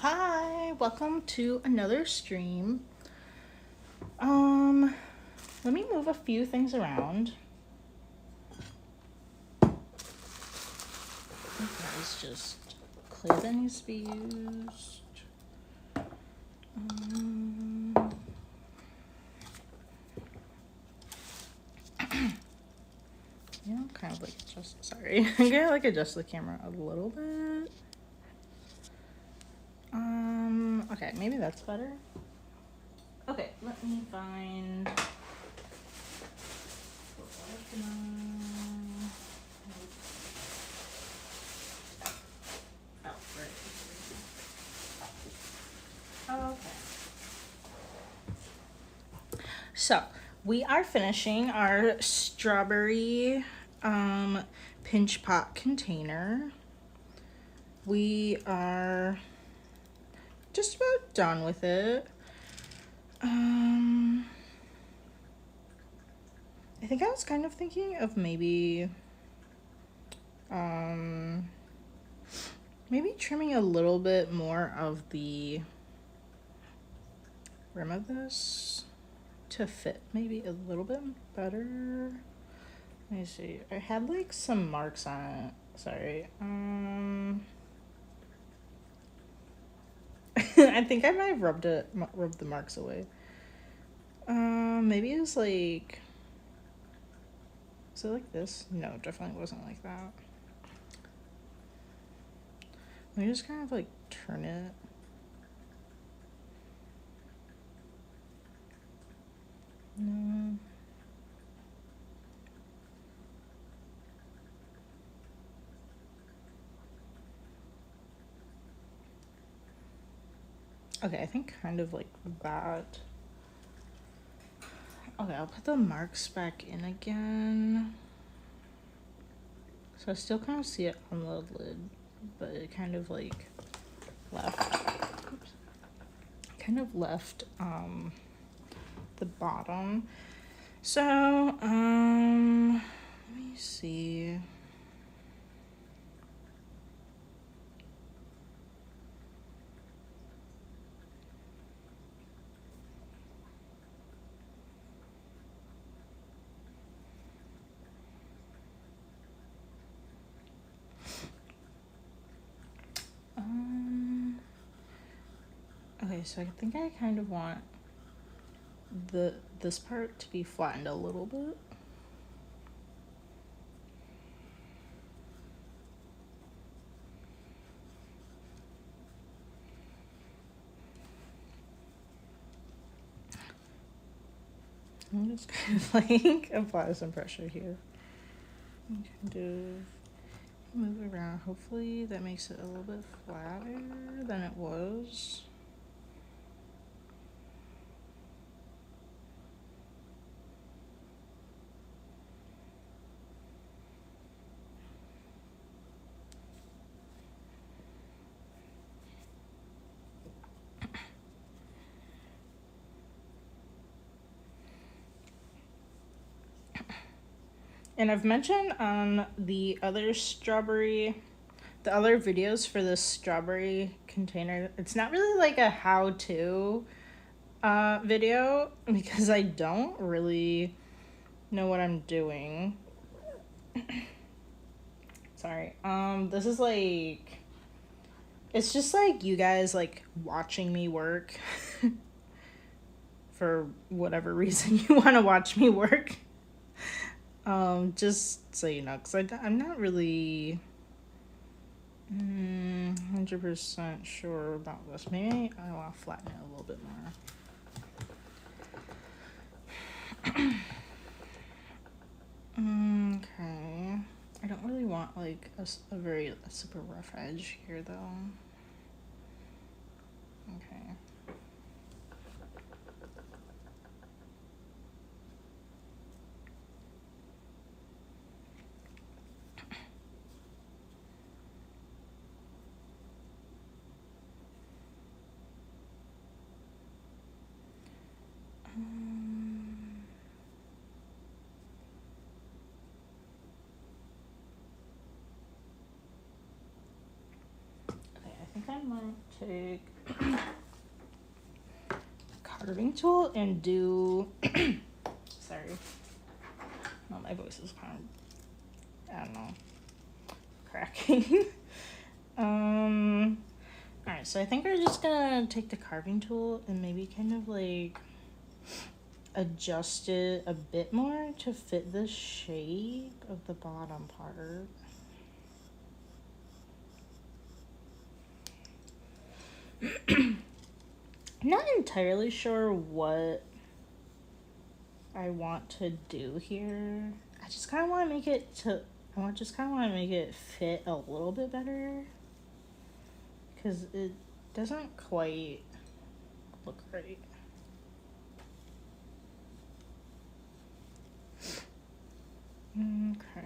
Hi, welcome to another stream. Let me move a few things around. I think that is just clay that needs to be used. Kind of like adjust, sorry. I'm gonna like adjust the camera a little bit. Okay, maybe that's better. Okay, let me find. Oh, right. Okay. So we are finishing our strawberry pinch pot container. We are just about done with it. I think I was kind of thinking of maybe maybe trimming a little bit more of the rim of this to fit maybe a little bit better. Let me see. I had like some marks on it. Sorry. I think I might have rubbed the marks away. Maybe it was like, is it like this? No, definitely wasn't like that. Let me just kind of like turn it. No. Okay, I think kind of like that. Okay, I'll put the marks back in again. So I still kind of see it on the lid, but it kind of like left. Oops. Kind of left the bottom. So let me see. Okay, so I think I kind of want this part to be flattened a little bit. I'm just kind of like apply some pressure here. And kind of move around. Hopefully that makes it a little bit flatter than it was. And I've mentioned on the other videos for this strawberry container, it's not really like a how-to video because I don't really know what I'm doing. Sorry. This is like, it's just like you guys like watching me work for whatever reason you want to watch me work. Just so you know, because I'm not really 100% sure about this. Maybe I want to flatten it a little bit more. Okay. I don't really want like a super rough edge here though. Okay. I might take a carving tool and do, sorry, no, my voice is kind of, I don't know, cracking. Alright, so I think we're just gonna take the carving tool and maybe kind of like adjust it a bit more to fit the shape of the bottom part. I'm not entirely sure what I want to do here. I just kind of want to make it fit a little bit better, because it doesn't quite look right. Okay.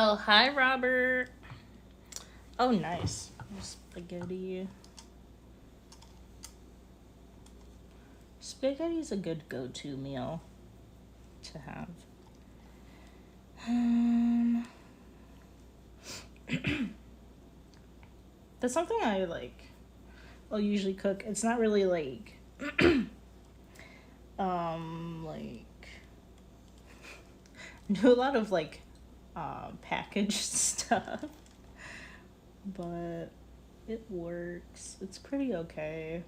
Oh, hi, Robert. Oh, nice. Spaghetti. Spaghetti's a good go-to meal to have. That's something I I'll usually cook. It's not really like do a lot of packaged stuff, but it works. It's pretty okay.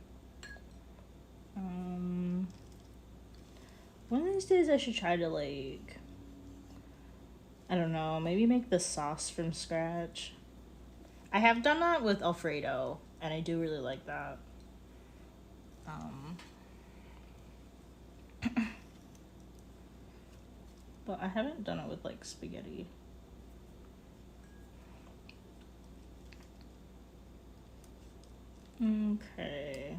One of these days I should try to I don't know, maybe make the sauce from scratch. I have done that with Alfredo, and I do really like that. But I haven't done it with spaghetti. Okay.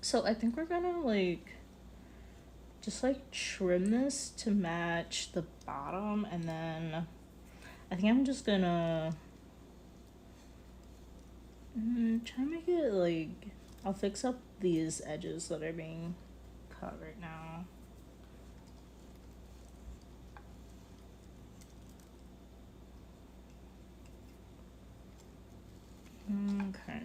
So I think we're gonna just trim this to match the bottom, and then I think I'm just gonna try to make it I'll fix up these edges that are being cut right now. Okay.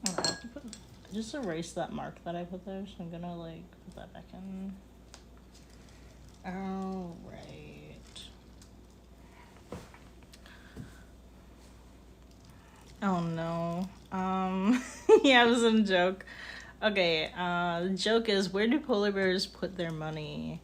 I just erased that mark that I put there, so I'm gonna put that back in. All right. Oh no. Yeah, it was a joke. Okay, the joke is, where do polar bears put their money?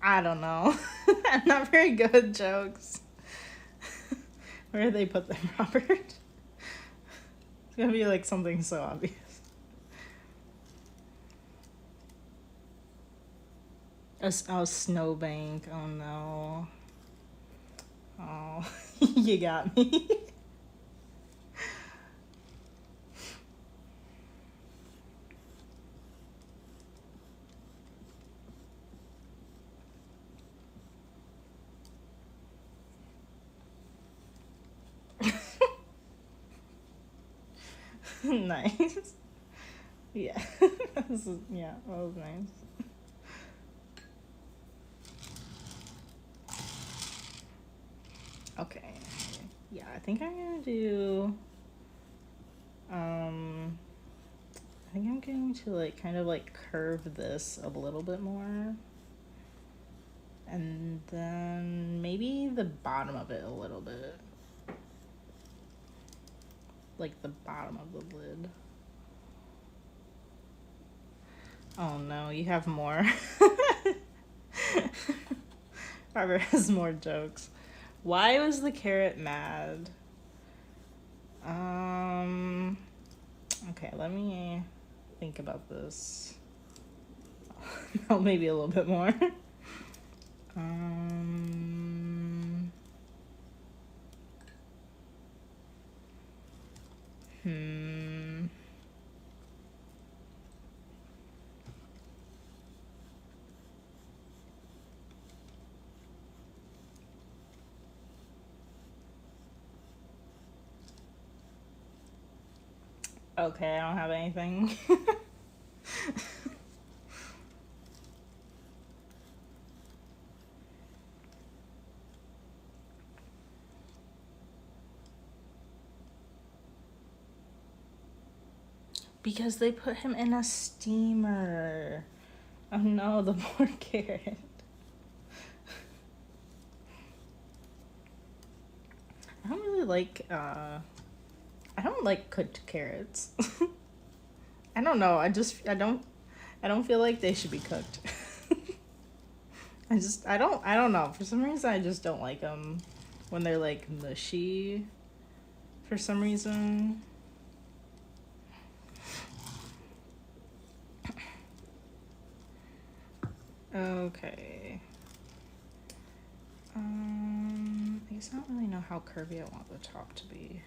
I don't know. I'm not very good at jokes. Where do they put them, Robert? It's gonna be something so obvious. Oh, snowbank. Oh no. Oh, you got me. Nice. Yeah. That was nice. Okay. Yeah, I think I'm gonna do think I'm going to like kind of like curve this a little bit more. And then maybe the bottom of it a little bit. Like the bottom of the lid. Oh no, you have more. Robert has more jokes. Why was the carrot mad? Okay, let me think about this. Oh, maybe a little bit more. Okay, I don't have anything. Because they put him in a steamer. Oh no, the poor carrot. I don't really like, I don't like cooked carrots. I don't know, I don't feel like they should be cooked. I don't know. For some reason, I just don't like them when they're like mushy. For some reason. Okay. I guess I don't really know how curvy I want the top to be.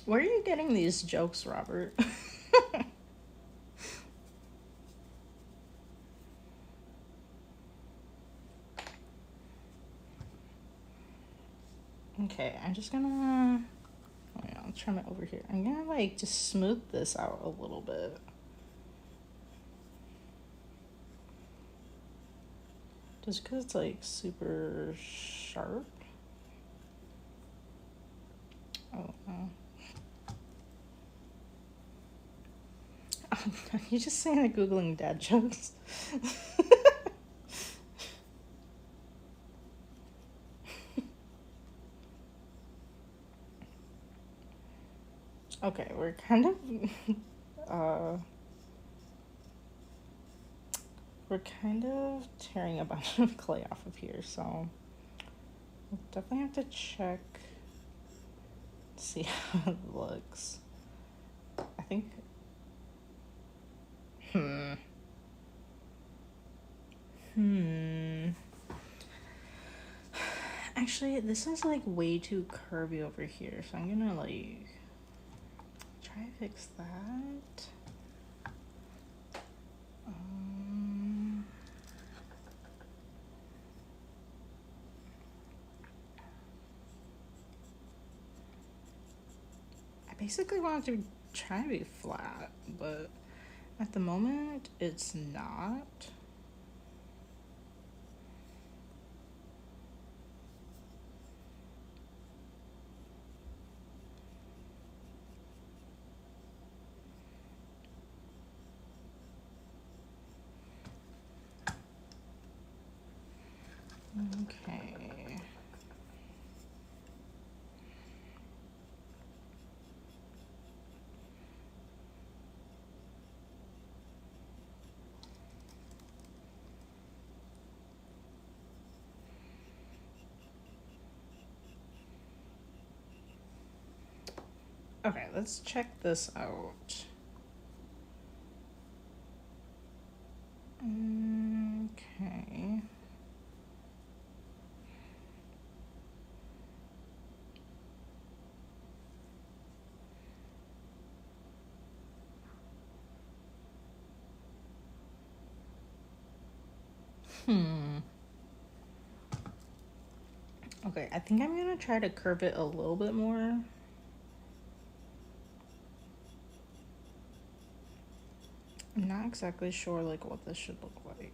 Where are you getting these jokes, Robert? Okay, I'm just gonna, I'll trim it over here. I'm gonna like just smooth this out a little bit. Just because it's like super sharp. Oh no. You're just saying that Googling dad jokes. Okay, we're kind of tearing a bunch of clay off of here, so we'll definitely have to check, see how it looks. I think, Actually, this is like way too curvy over here, so I'm gonna like try to fix that. I basically want it to try to be flat, but at the moment it's not. Okay. Okay, let's check this out. Okay. Okay, I think I'm gonna try to curve it a little bit more. I'm not exactly sure like what this should look like.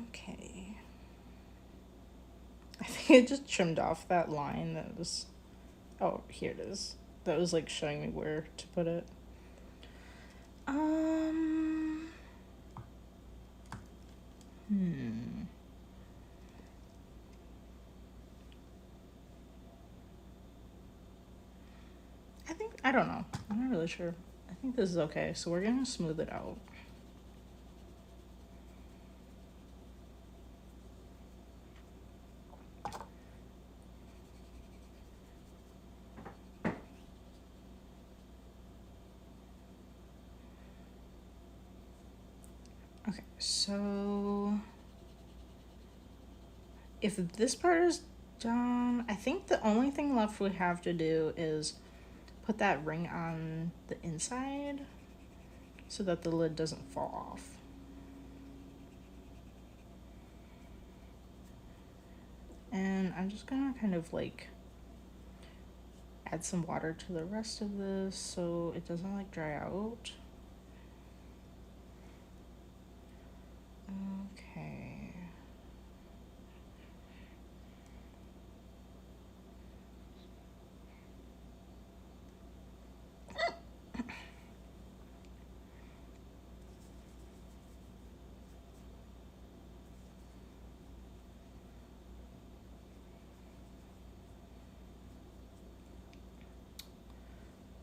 Okay. I think I just trimmed off that line that was, oh, here it is. That was like showing me where to put it. Hmm. I don't know. I'm not really sure. I think this is okay, so we're gonna smooth it out. Okay, so if this part is done, I think the only thing left we have to do is put that ring on the inside so that the lid doesn't fall off. And I'm just gonna kind of like add some water to the rest of this so it doesn't like dry out. Okay.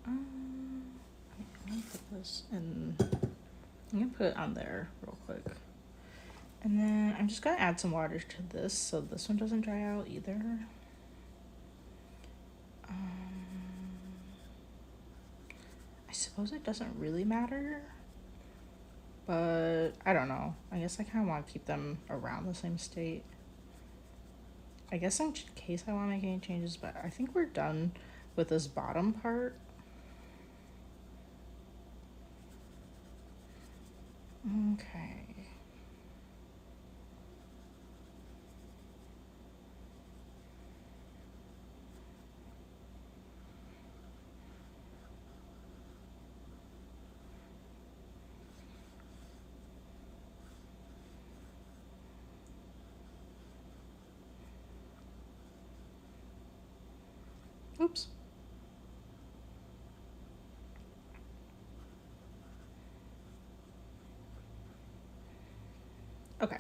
I'm gonna put this in. I'm gonna put it on there real quick. And then I'm just gonna add some water to this so this one doesn't dry out either. I suppose it doesn't really matter, but I don't know. I guess I kind of want to keep them around the same state. I guess in case I want to make any changes, but I think we're done with this bottom part. Okay. Oops. Okay.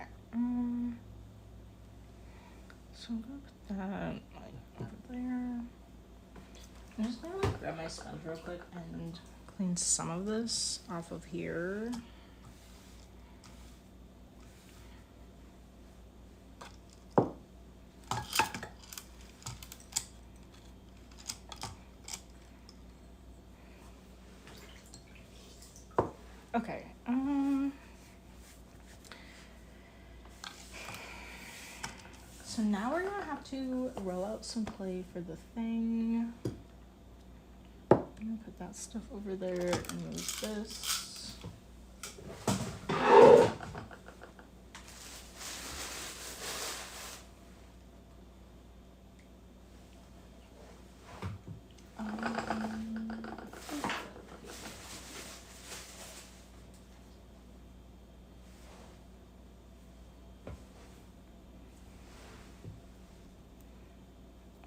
So I'm gonna put that like over there. I'm just gonna like grab my sponge real quick and clean some of this off of here. Okay. So now we're gonna have to roll out some clay for the thing. I'm gonna put that stuff over there and move this.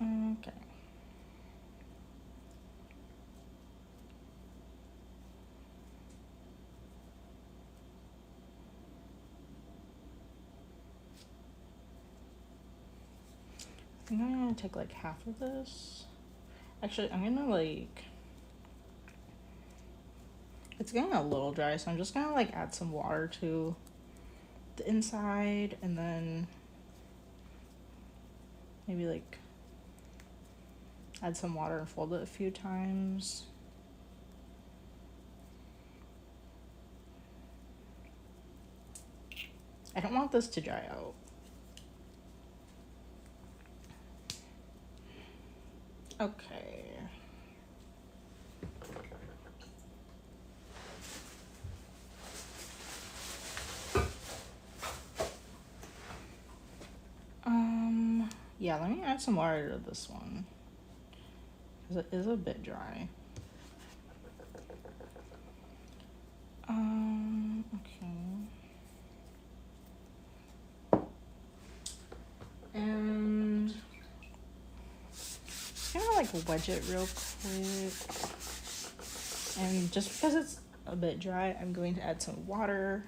Okay. I think I'm gonna take like half of this. Actually, I'm gonna like, it's getting a little dry, so I'm just gonna like add some water to the inside and then maybe like Add some water and fold it a few times. I don't want this to dry out. Okay. Yeah, let me add some water to this one, because it is a bit dry. Okay. And I'm gonna like wedge it real quick. And just because it's a bit dry, I'm going to add some water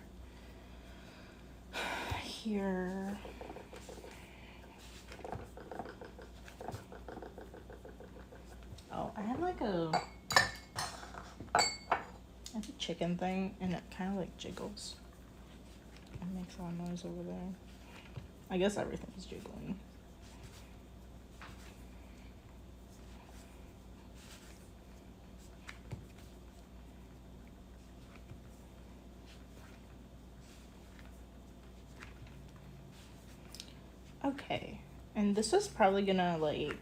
here. Oh, I had like a chicken thing, and it kind of like jiggles. It makes a lot of noise over there. I guess everything's jiggling. Okay, and this is probably gonna like,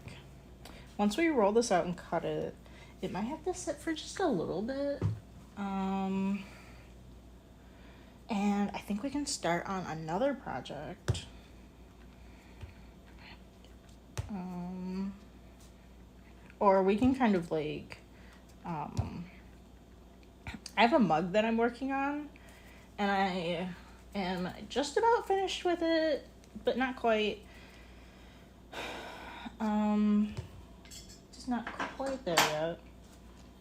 once we roll this out and cut it, it might have to sit for just a little bit. And I think we can start on another project. Or we can kind of like, I have a mug that I'm working on, and I am just about finished with it, but not quite. Just not quite there yet.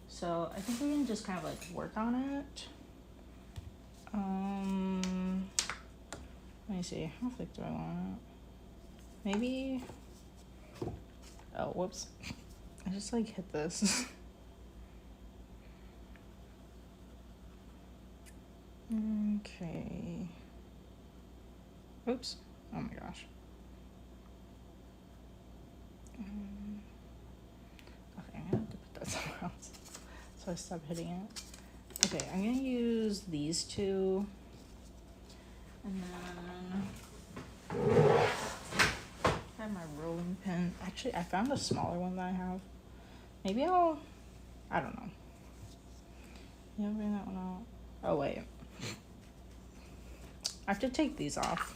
So I think we can just kind of like work on it. Let me see, how thick do I want it? Maybe, oh, whoops. I just like hit this. Okay. Oops. Oh my gosh. Okay, I'm gonna have to put that somewhere else. So I stop hitting it. Okay, I'm gonna use these two. And then I have my rolling pin. Actually, I found a smaller one that I have. Maybe I don't know. You know, bring that one out. Oh wait. I have to take these off.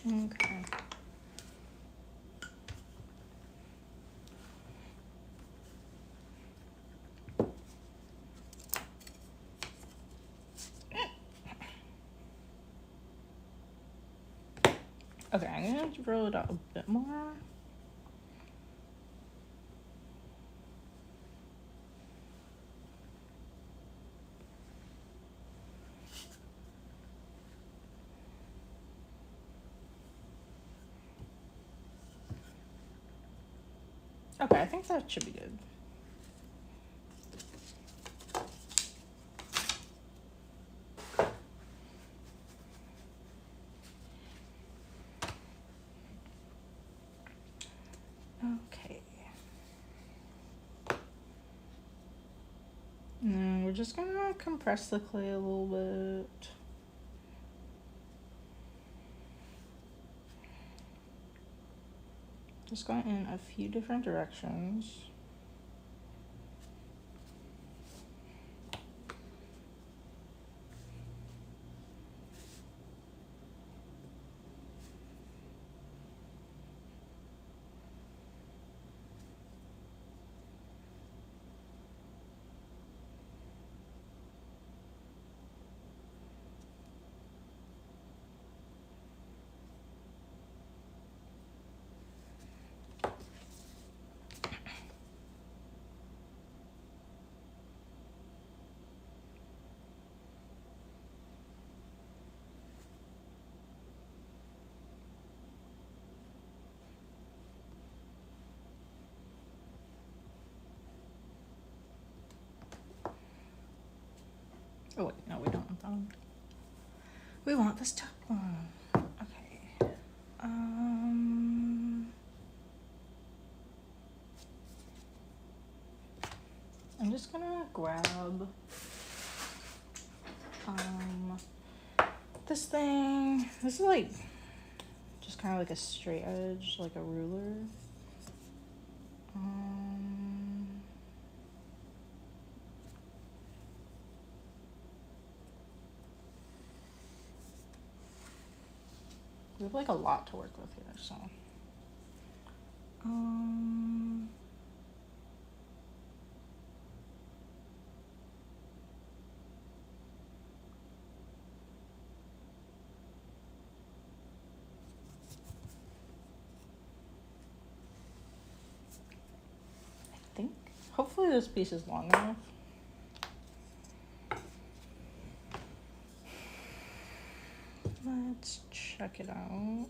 Okay. Okay, I'm gonna roll it out a bit more. Okay, I think that should be good. Okay. Now we're just gonna compress the clay a little bit. Just going in a few different directions. Oh wait, no, we don't want that one. We want this top one. Okay. I'm just gonna grab this thing. This is like just kind of like a straight edge, like a ruler. We have like a lot to work with here, so. I think, hopefully this piece is long enough. Let's check it out.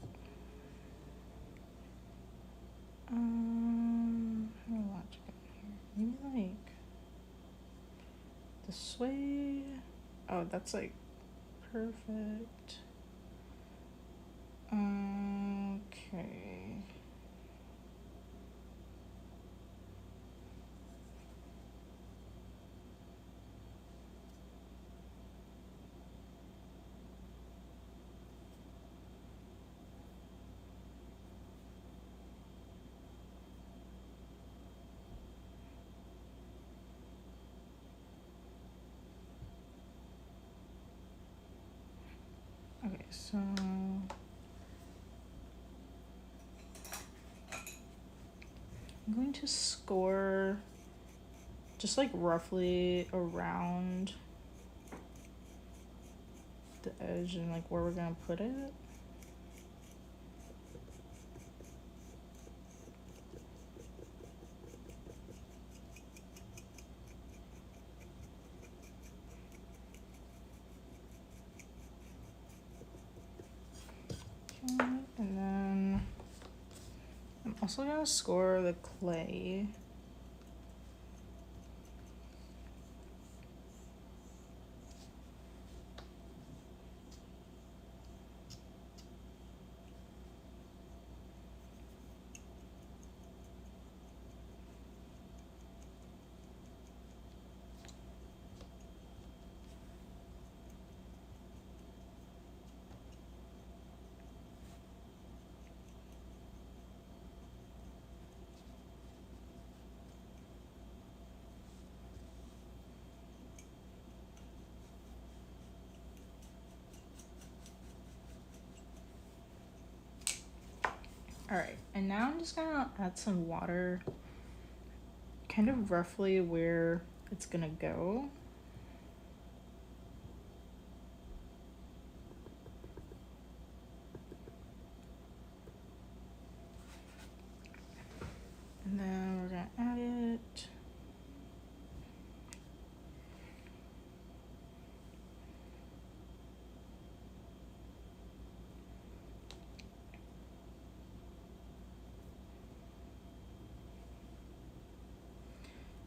How do I want to go here? Maybe like this way. Oh, that's like perfect. Okay. Okay, so I'm going to score just like roughly around the edge and like where we're gonna put it. Okay, and then I'm also gonna score the clay. All right, and now I'm just gonna add some water kind of roughly where it's gonna go. And then we're gonna add it.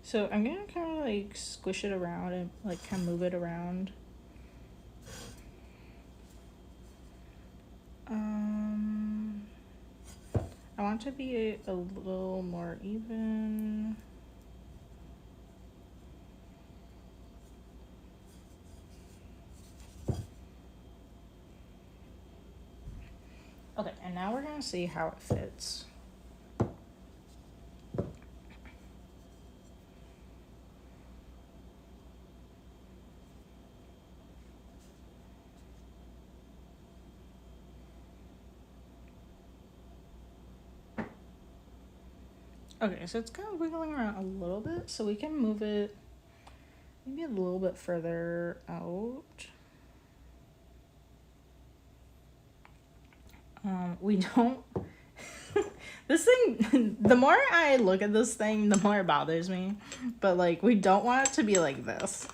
So I'm gonna kind of like squish it around and like kind of move it around. I want to be a little more even. Okay, and now we're gonna see how it fits. Okay, so it's kind of wiggling around a little bit, so we can move it maybe a little bit further out. We don't. This thing, the more I look at this thing, the more it bothers me. But like, we don't want it to be like this.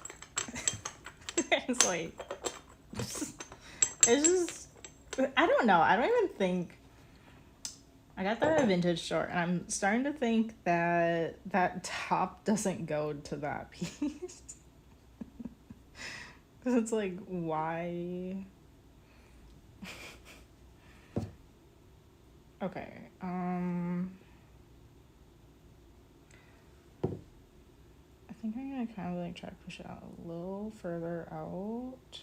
It's like, it's just, I don't know. I don't even think. I got that at a vintage store, and I'm starting to think that that top doesn't go to that piece. 'Cause it's like, why? Okay, I think I'm gonna kind of like try to push it out a little further out.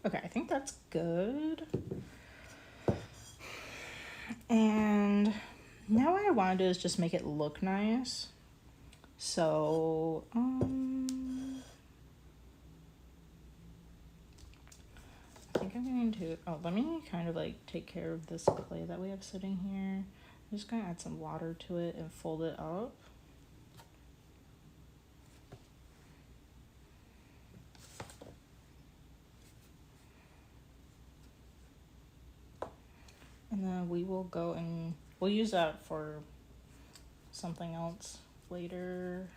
Okay, I think that's good. And now what I want to do is just make it look nice. So, I think I'm going to, let me kind of like take care of this clay that we have sitting here. I'm just going to add some water to it and fold it up. And then we will go and we'll use that for something else later.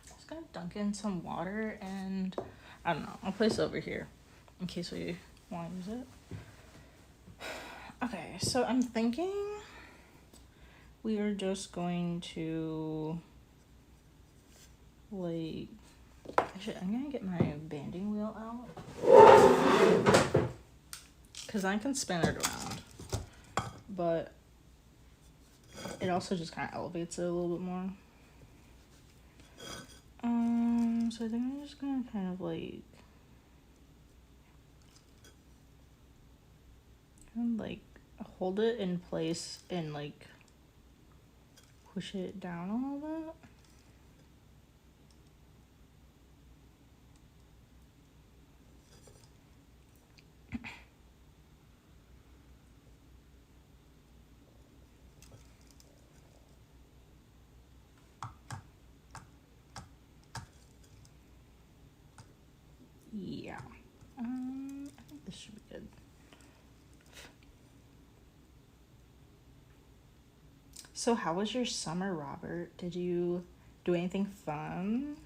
Just gonna dunk in some water and I don't know, I'll place it over here in case we want to use it. Okay, so I'm thinking we are just going to like, actually I'm gonna get my banding wheel out because I can spin it around, but it also just kind of elevates it a little bit more. So I think I'm just gonna kind of like hold it in place and like push it down a little bit. Yeah, I think this should be good. So how was your summer, Robert? Did you do anything fun?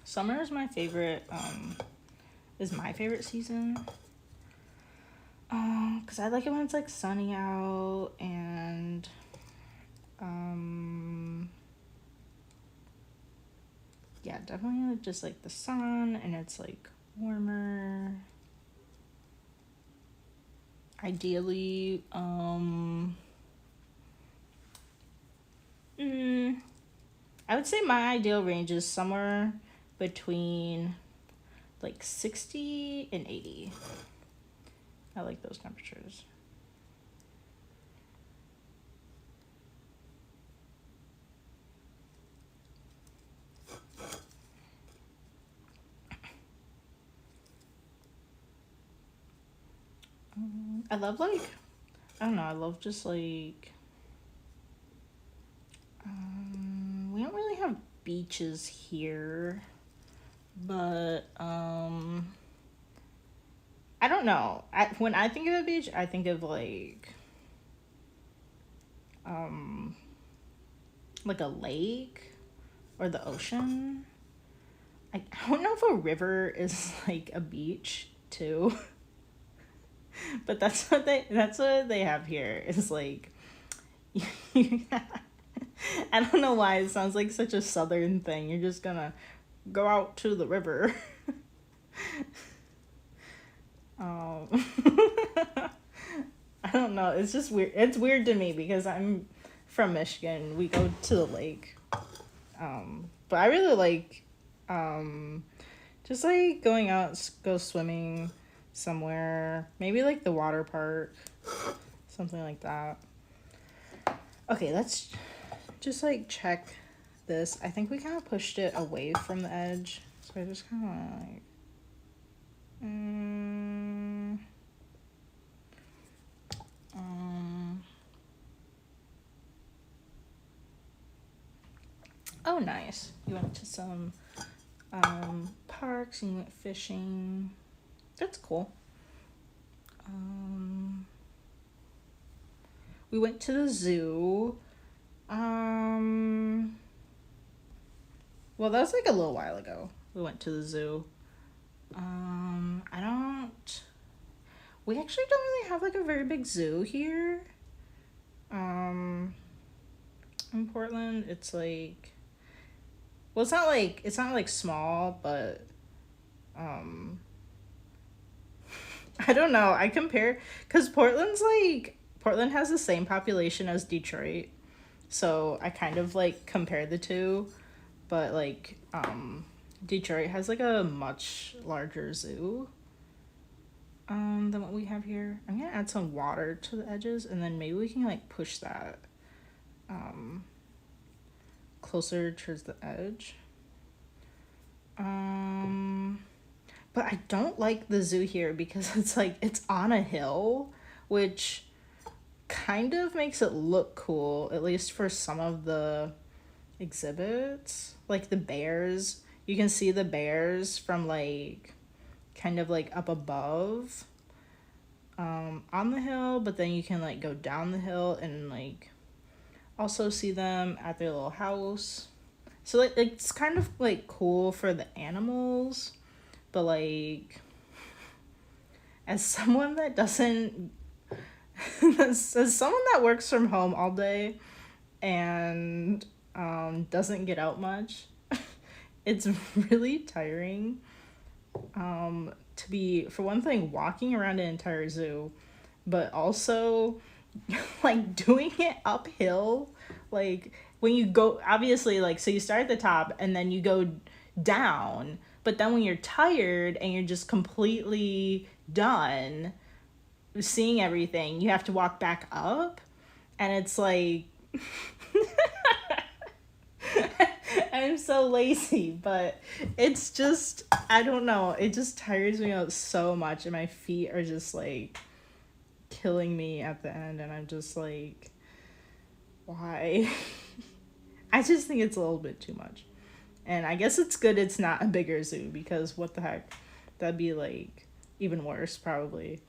Summer is my favorite season. Cause I like it when it's like sunny out and yeah, definitely just like the sun and it's like warmer. Ideally, I would say my ideal range is somewhere between like 60 and 80. I like those temperatures. I love like, I don't know, I love just like, we don't really have beaches here, but I don't know. When I think of a beach, I think of like a lake or the ocean. I don't know if a river is like a beach too. But that's what they have here. It's like I don't know why it sounds like such a southern thing. You're just gonna go out to the river. I don't know. It's just weird. It's weird to me because I'm from Michigan. We go to the lake. But I really like just like going out, go swimming somewhere. Maybe like the water park. Something like that. Okay, let's just like check this. I think we kind of pushed it away from the edge. So I just kind of like Oh, nice. You went to some parks and you went fishing. That's cool. We went to the zoo. Well, that was like a little while ago. We went to the zoo. We actually don't really have like a very big zoo here. In Portland, it's like, well, it's not like small, but I don't know. I compare, because Portland has the same population as Detroit. So I kind of like compare the two, but like Detroit has like a much larger zoo than what we have here. I'm gonna add some water to the edges, and then maybe we can like push that closer towards the edge. But I don't like the zoo here because it's on a hill, which kind of makes it look cool, at least for some of the exhibits. Like the bears, you can see the bears from like kind of like up above on the hill, but then you can like go down the hill and like also see them at their little house. So like it's kind of like cool for the animals, but like as someone that doesn't as someone that works from home all day and doesn't get out much, it's really tiring to be, for one thing, walking around an entire zoo, but also like doing it uphill. Like when you go, obviously, like, so you start at the top and then you go down, but then when you're tired and you're just completely done seeing everything, you have to walk back up, and it's like I'm so lazy, but it's just, I don't know, it just tires me out so much, and my feet are just like killing me at the end, and I'm just like, why? I just think it's a little bit too much. And I guess it's good it's not a bigger zoo, because what the heck, that'd be like even worse probably.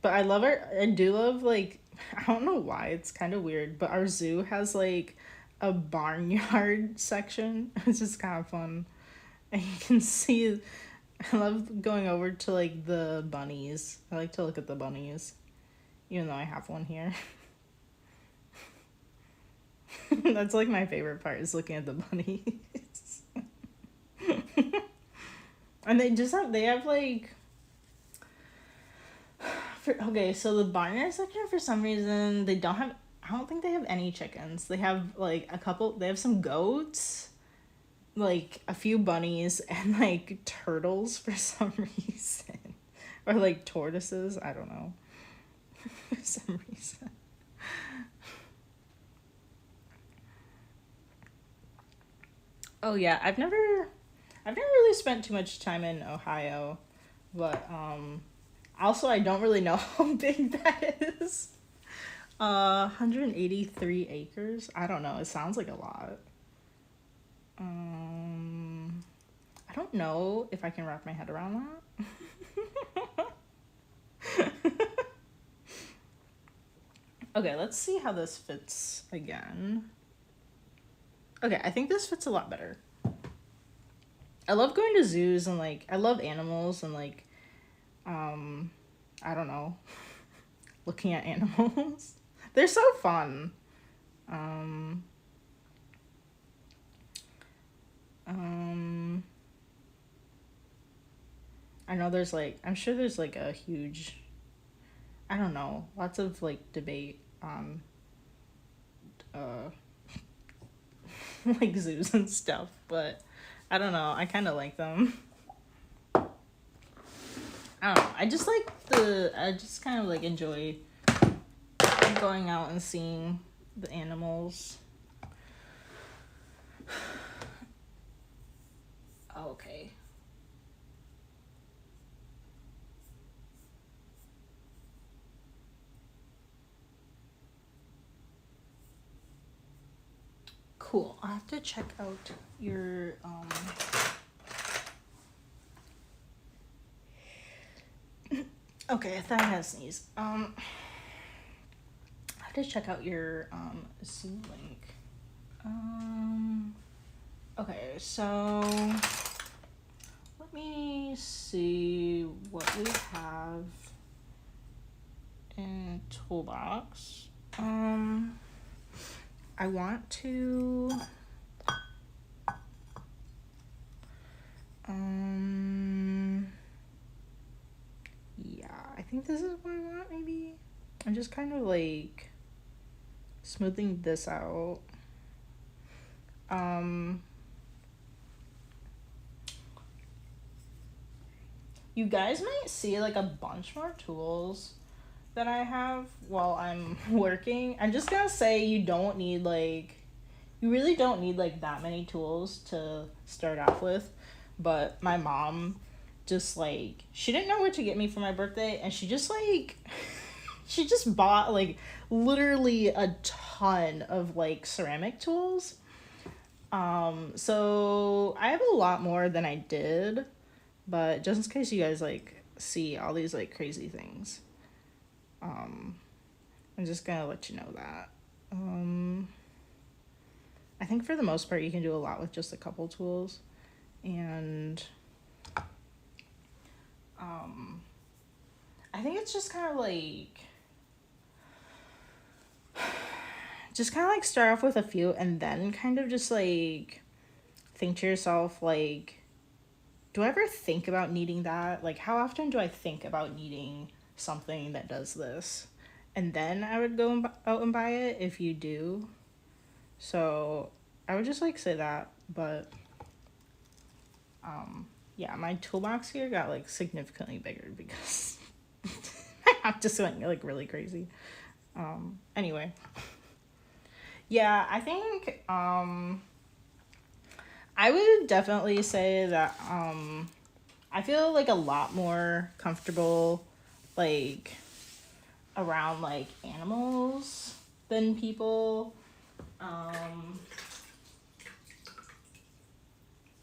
But I do love, like, I don't know why, it's kind of weird, but our zoo has like a barnyard section. It's just kind of fun. And you can see, I love going over to like the bunnies. I like to look at the bunnies, even though I have one here. That's like my favorite part, is looking at the bunnies. And they have like, okay, so the barnyard section, for some reason, I don't think they have any chickens. They have like they have some goats, like a few bunnies, and like turtles for some reason. Or like tortoises, I don't know. For some reason. Oh yeah, I've never really spent too much time in Ohio, but also I don't really know how big that is. 183 acres. I don't know. It sounds like a lot. I don't know if I can wrap my head around that. Okay, let's see how this fits again. Okay, I think this fits a lot better. I love going to zoos, and like I love animals, and like I don't know, looking at animals. They're so fun. I know there's like, I'm sure there's like a huge, I don't know, lots of like debate on like zoos and stuff, but I don't know, I kind of like them. I don't know, I just kind of like enjoy going out and seeing the animals. Okay. Cool. I'll have to check out your okay, I thought I had a sneeze. I have to check out your Zoom link. Okay, so let me see what we have in toolbox. I want to yeah, I think this is what I want. Maybe I'm just kind of like smoothing this out. You guys might see like a bunch more tools that I have while I'm working. I'm just gonna say you really don't need like that many tools to start off with. But my mom just like, she didn't know what to get me for my birthday, and she just like, she just bought like literally a ton of like ceramic tools. So I have a lot more than I did, but just in case you guys like see all these like crazy things, I'm just gonna let you know that. I think for the most part you can do a lot with just a couple tools, and I think it's just kind of like start off with a few and then kind of just like think to yourself, like, do I ever think about needing that? Like, how often do I think about needing something that does this? And then I would go out and buy it if you do. So I would just like say that, but yeah, my toolbox here got like significantly bigger because I'm just going like really crazy. Anyway. Yeah, I think I would definitely say that I feel like a lot more comfortable like around like animals than people.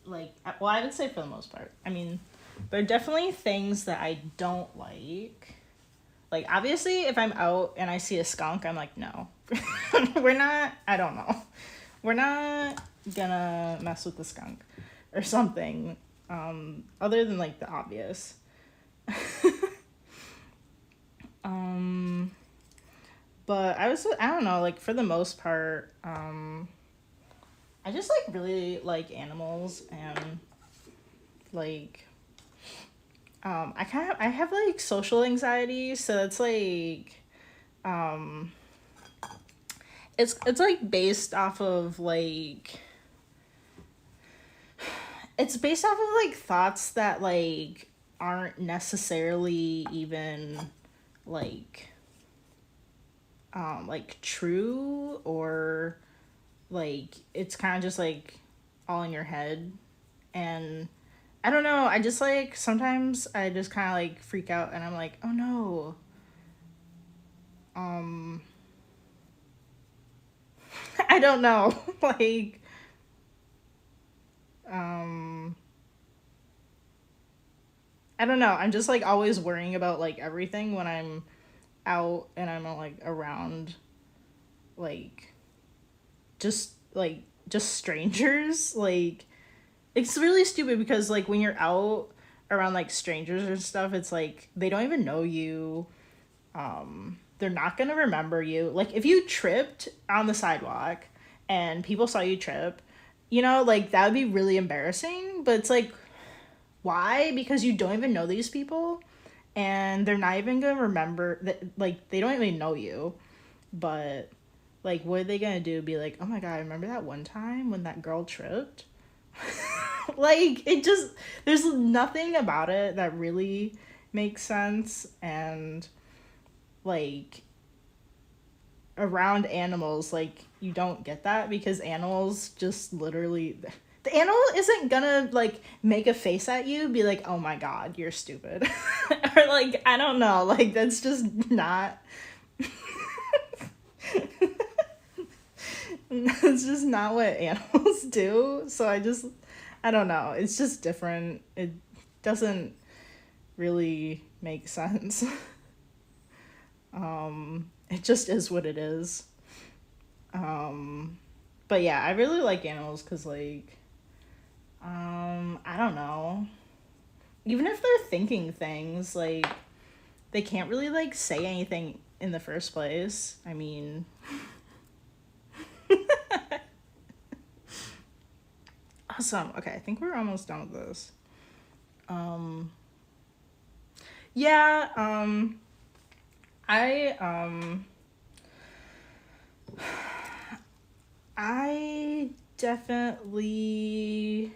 Like, well, I would say for the most part. I mean, there are definitely things that I don't like. Like, obviously, if I'm out and I see a skunk, I'm like, no. I don't know. We're not gonna mess with the skunk or something. Other than, like, the obvious. But I don't know, like, for the most part, I just, like, really like animals, and, like, I have, like, social anxiety, so it's, like, it's, like, based off of, like, it's based off of, like, thoughts that, like, aren't necessarily even, like, true, or, like, it's kind of just, like, all in your head, and I don't know, I just, like, sometimes I just kind of, like, freak out, and I'm like, oh, no, I don't know, like, I don't know, I'm just, like, always worrying about, like, everything when I'm out and I'm, like, around, like, just strangers. Like, it's really stupid because, like, when you're out around, like, strangers and stuff, it's like they don't even know you. They're not gonna remember you. Like, if you tripped on the sidewalk and people saw you trip, you know, like, that would be really embarrassing. But it's like, why? Because you don't even know these people, and they're not even gonna remember that. Like, they don't even know you. But, like, what are they gonna do? Be like, oh my god, remember that one time when that girl tripped? Like, it just, there's nothing about it that really makes sense. And, like, around animals, like, you don't get that, because animals just literally, the animal isn't gonna, like, make a face at you, be like, oh my god, you're stupid. Or, like, I don't know, like, that's just not It's just not what animals do. So I don't know. It's just different. It doesn't really make sense. It just is what it is. But yeah, I really like animals because, like, I don't know. Even if they're thinking things, like, they can't really, like, say anything in the first place. I mean, awesome. Okay, I think we're almost done with this. Yeah, I, I definitely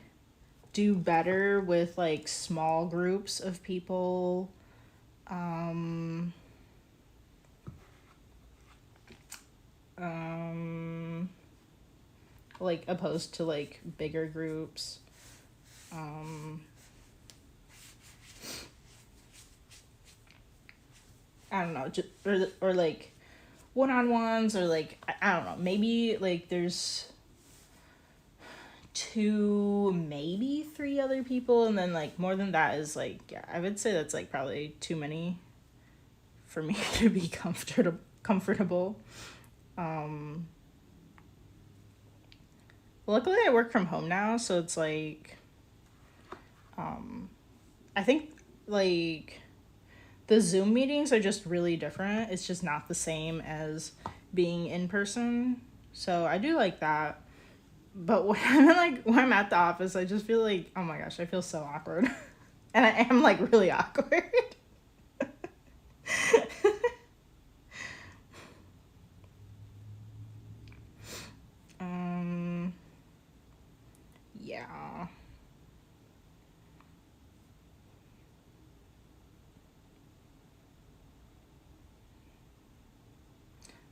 do better with, like, small groups of people. Um, like, opposed to, like, bigger groups. I don't know, just, or like one-on-ones, or like, I don't know, maybe like there's two, maybe three other people, and then like more than that is like, yeah, I would say that's like probably too many for me to be comfortable. Luckily I work from home now, so it's like, I think, like, the Zoom meetings are just really different. It's just not the same as being in person. So I do like that. But when I'm at the office, I just feel like, oh my gosh, I feel so awkward. And I am, like, really awkward. Yeah.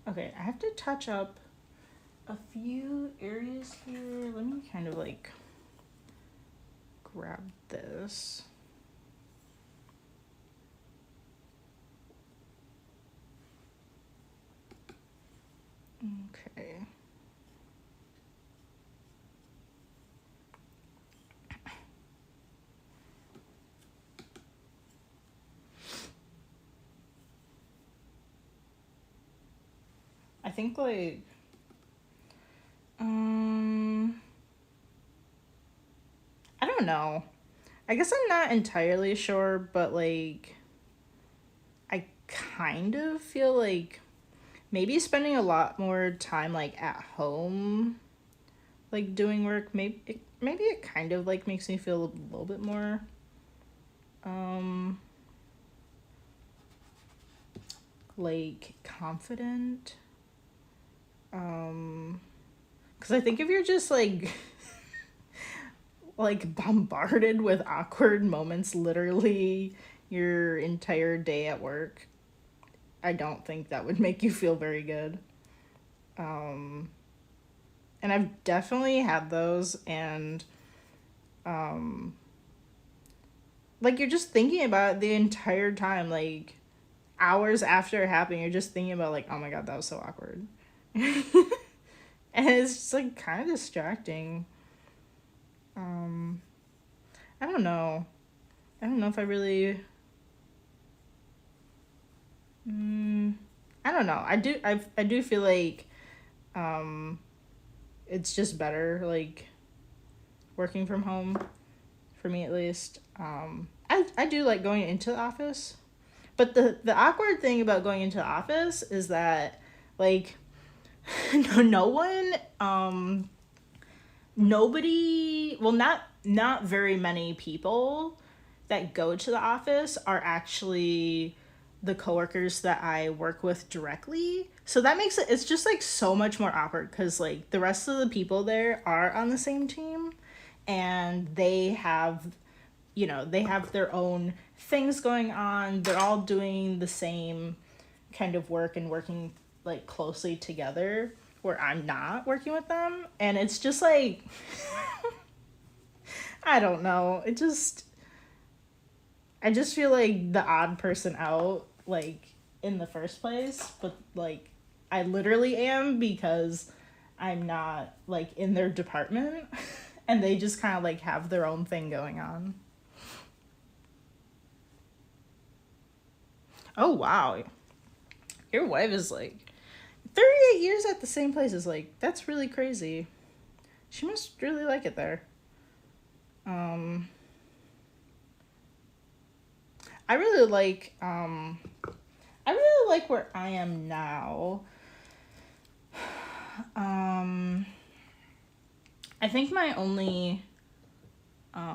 Okay, I have to touch up a few areas here. Let me kind of like grab this. Okay. I think, like, I don't know. I guess I'm not entirely sure, but like, I kind of feel like maybe spending a lot more time like at home, like doing work, maybe it kind of like makes me feel a little bit more like confident. Because I think if you're just like like bombarded with awkward moments literally your entire day at work, I don't think that would make you feel very good. And I've definitely had those, and like, you're just thinking about it the entire time, like hours after it happened, you're just thinking about, like, oh my god, that was so awkward. And it's just like kind of distracting. I don't know. I don't know if I really. I don't know. I do feel like it's just better, like, working from home, for me at least. I do like going into the office, but the awkward thing about going into the office is that, like, no one, nobody, well, not very many people that go to the office are actually the coworkers that I work with directly. So that makes it's just like so much more awkward, because like the rest of the people there are on the same team, and they have, they have their own things going on. They're all doing the same kind of work and working like closely together, where I'm not working with them. And it's just like, I don't know. I just feel like the odd person out, like, in the first place. But like, I literally am, because I'm not like in their department and they just kind of like have their own thing going on. Oh wow. Your wife is like 38 years at the same place is like that's really crazy. She must really like it there. Um I really like I really like where I am now. Um I think my only I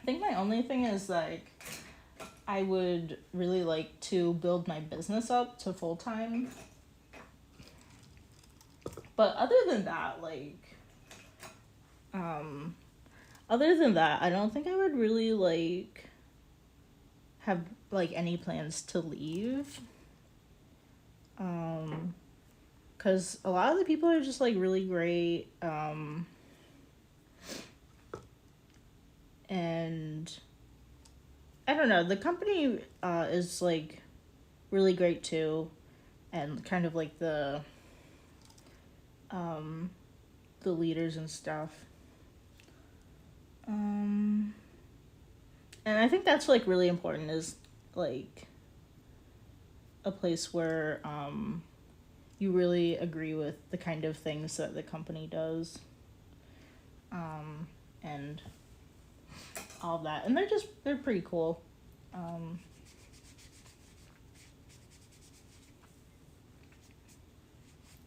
think my only thing is like I would really like to build my business up to full time. But other than that, I don't think I would really like have like any plans to leave. Cuz a lot of the people are just like really great and I don't know, the company is like really great too, and kind of like the leaders and stuff. And I think that's like really important is like a place where you really agree with the kind of things that the company does. And all of that. And they're pretty cool.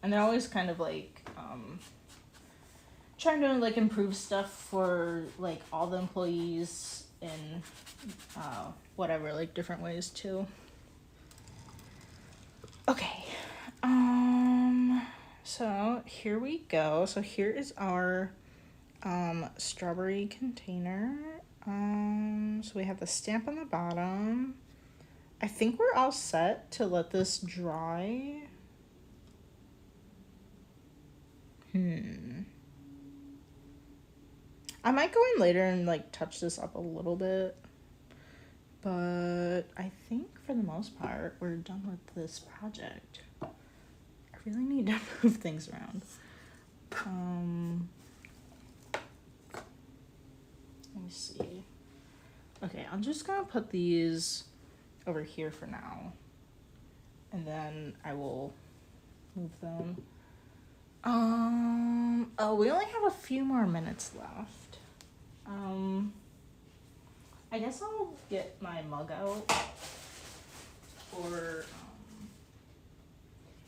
And they're always kind of like trying to like improve stuff for like all the employees in whatever like different ways too. Okay. So here we go. So here is our strawberry container. So we have the stamp on the bottom. I think we're all set to let this dry. I might go in later and like touch this up a little bit. But I think for the most part, we're done with this project. I really need to move things around. Let me see. Okay, I'm just gonna put these over here for now. And then I will move them. Oh, we only have a few more minutes left. I guess I'll get my mug out. Or,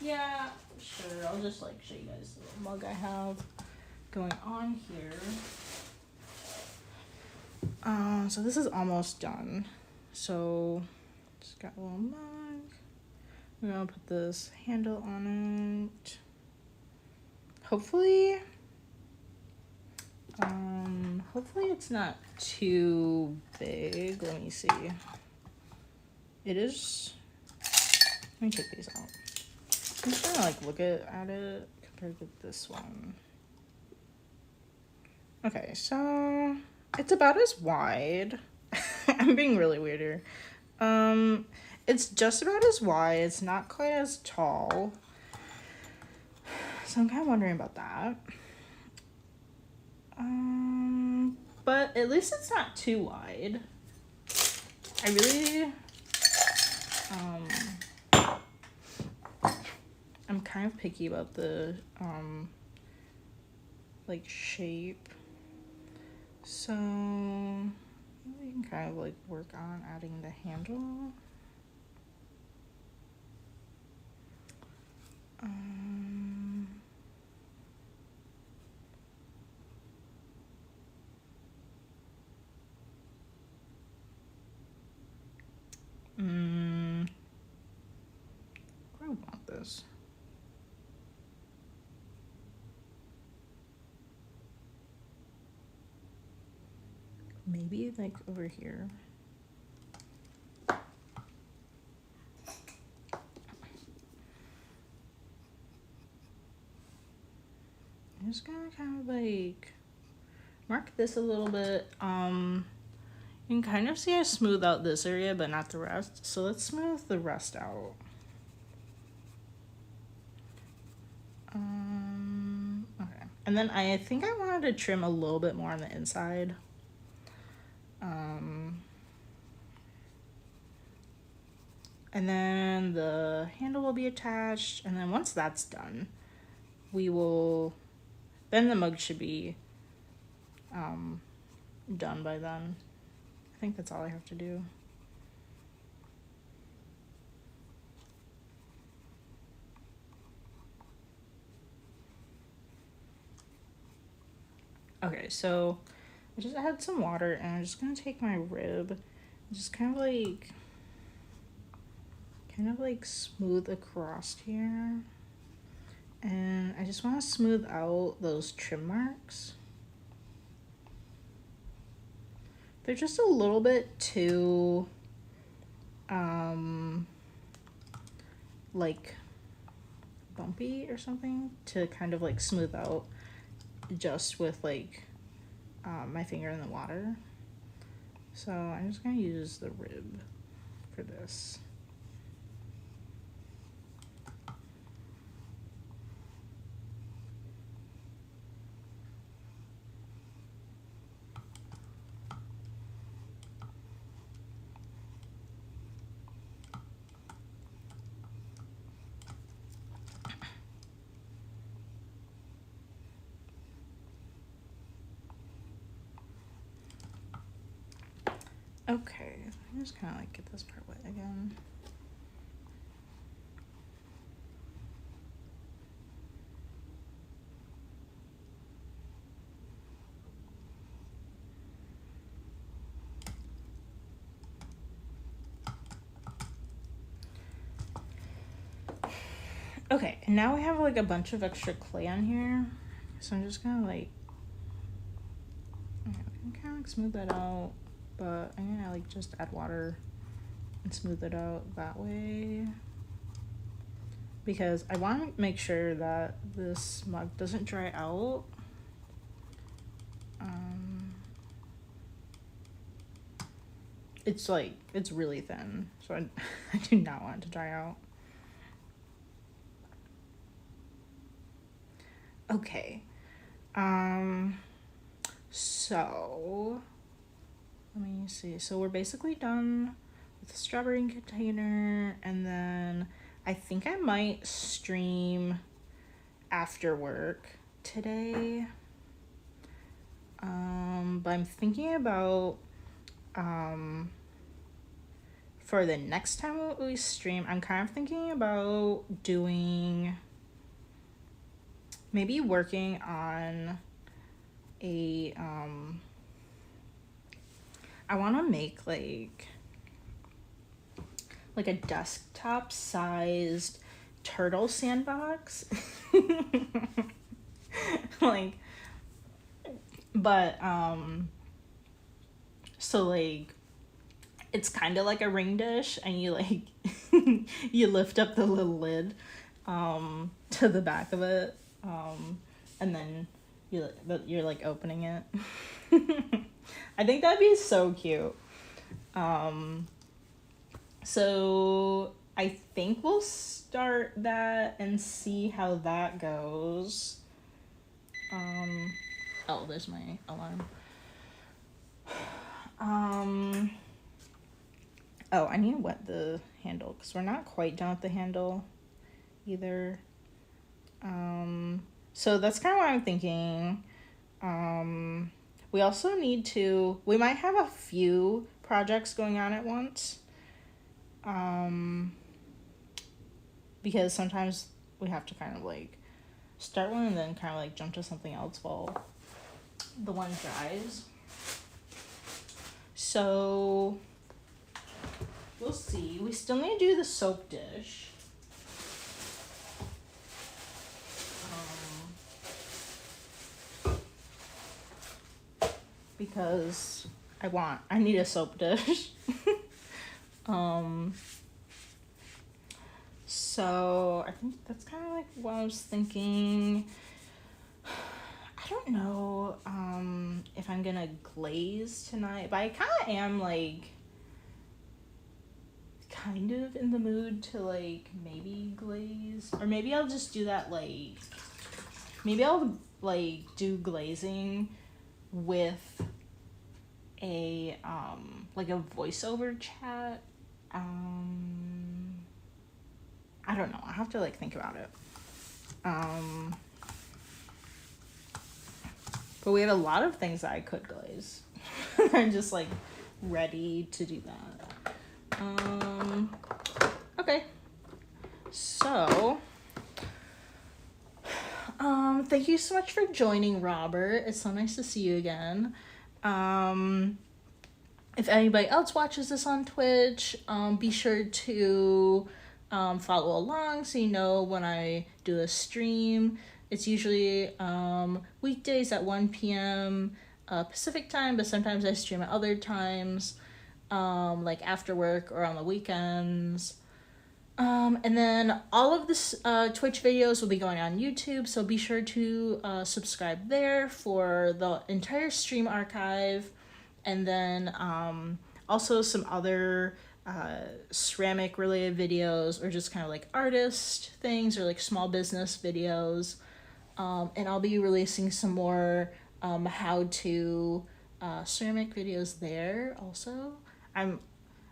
yeah, sure. I'll just like show you guys the little mug I have going on here. So this is almost done. So just got a little mug. We're gonna put this handle on it. Hopefully it's not too big. Let me see. It is. Let me take these out. I'm just trying to like look at it compared to this one. Okay, so it's about as wide. I'm being really weird here. It's just about as wide. It's not quite as tall. So I'm kind of wondering about that. But at least it's not too wide. I really, I'm kind of picky about the, like shape. So we can kind of like work on adding the handle. I want this. Maybe like over here. I'm just gonna kind of like mark this a little bit. You can kind of see I smooth out this area, but not the rest. So let's smooth the rest out. And then I think I wanted to trim a little bit more on the inside. And then the handle will be attached. And then once that's done, then the mug should be done by then. I think that's all I have to do. Okay, so I just added some water and I'm just gonna take my rib and just kind of like smooth across here. And I just want to smooth out those trim marks. They're just a little bit too like bumpy or something to kind of like smooth out just with like my finger in the water. So I'm just gonna use the rib for this. Okay, I'm just kind of like get this part wet again. Okay, and now we have like a bunch of extra clay on here. So I'm just gonna like, I can kind of like smooth that out, but I'm gonna like just add water and smooth it out that way. Because I want to make sure that this mug doesn't dry out. It's really thin, so I do not want it to dry out. Okay, so let me see. So we're basically done with the strawberry container, and then I think I might stream after work today. But I'm thinking about for the next time we stream, I'm kind of thinking about doing maybe working on a I want to make like a desktop sized turtle sandbox. Like, but so like it's kind of like a ring dish, and you like you lift up the little lid to the back of it, and then you're like opening it. I think that'd be so cute. So I think we'll start that and see how that goes. Oh, there's my alarm. Oh, I need to wet the handle because we're not quite done with the handle either. So that's kind of what I'm thinking. We also need to, we might have a few projects going on at once. Because sometimes we have to kind of like start one and then kind of like jump to something else while the one dries. So we'll see. We still need to do the soap dish. Because I need a soap dish. So I think that's kind of like what I was thinking. I don't know if I'm gonna glaze tonight, but I kind of am like kind of in the mood to like maybe glaze, or maybe I'll just do that like maybe I'll like do glazing with a like a voiceover chat. I don't know. I have to like think about it. But we have a lot of things that I could glaze. I'm just like ready to do that. Okay. So, thank you so much for joining, Robert. It's so nice to see you again. If anybody else watches this on Twitch, be sure to follow along so you know when I do a stream. It's usually weekdays at 1 p.m. Pacific time, but sometimes I stream at other times, like after work or on the weekends. And then all of this Twitch videos will be going on YouTube, so be sure to subscribe there for the entire stream archive. And then also some other ceramic related videos, or just kind of like artist things, or like small business videos. And I'll be releasing some more how-to ceramic videos there also.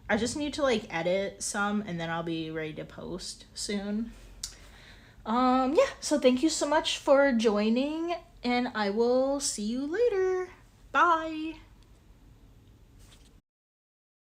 I just need to like edit some, and then I'll be ready to post soon. Yeah, so thank you so much for joining, and I will see you later. Bye.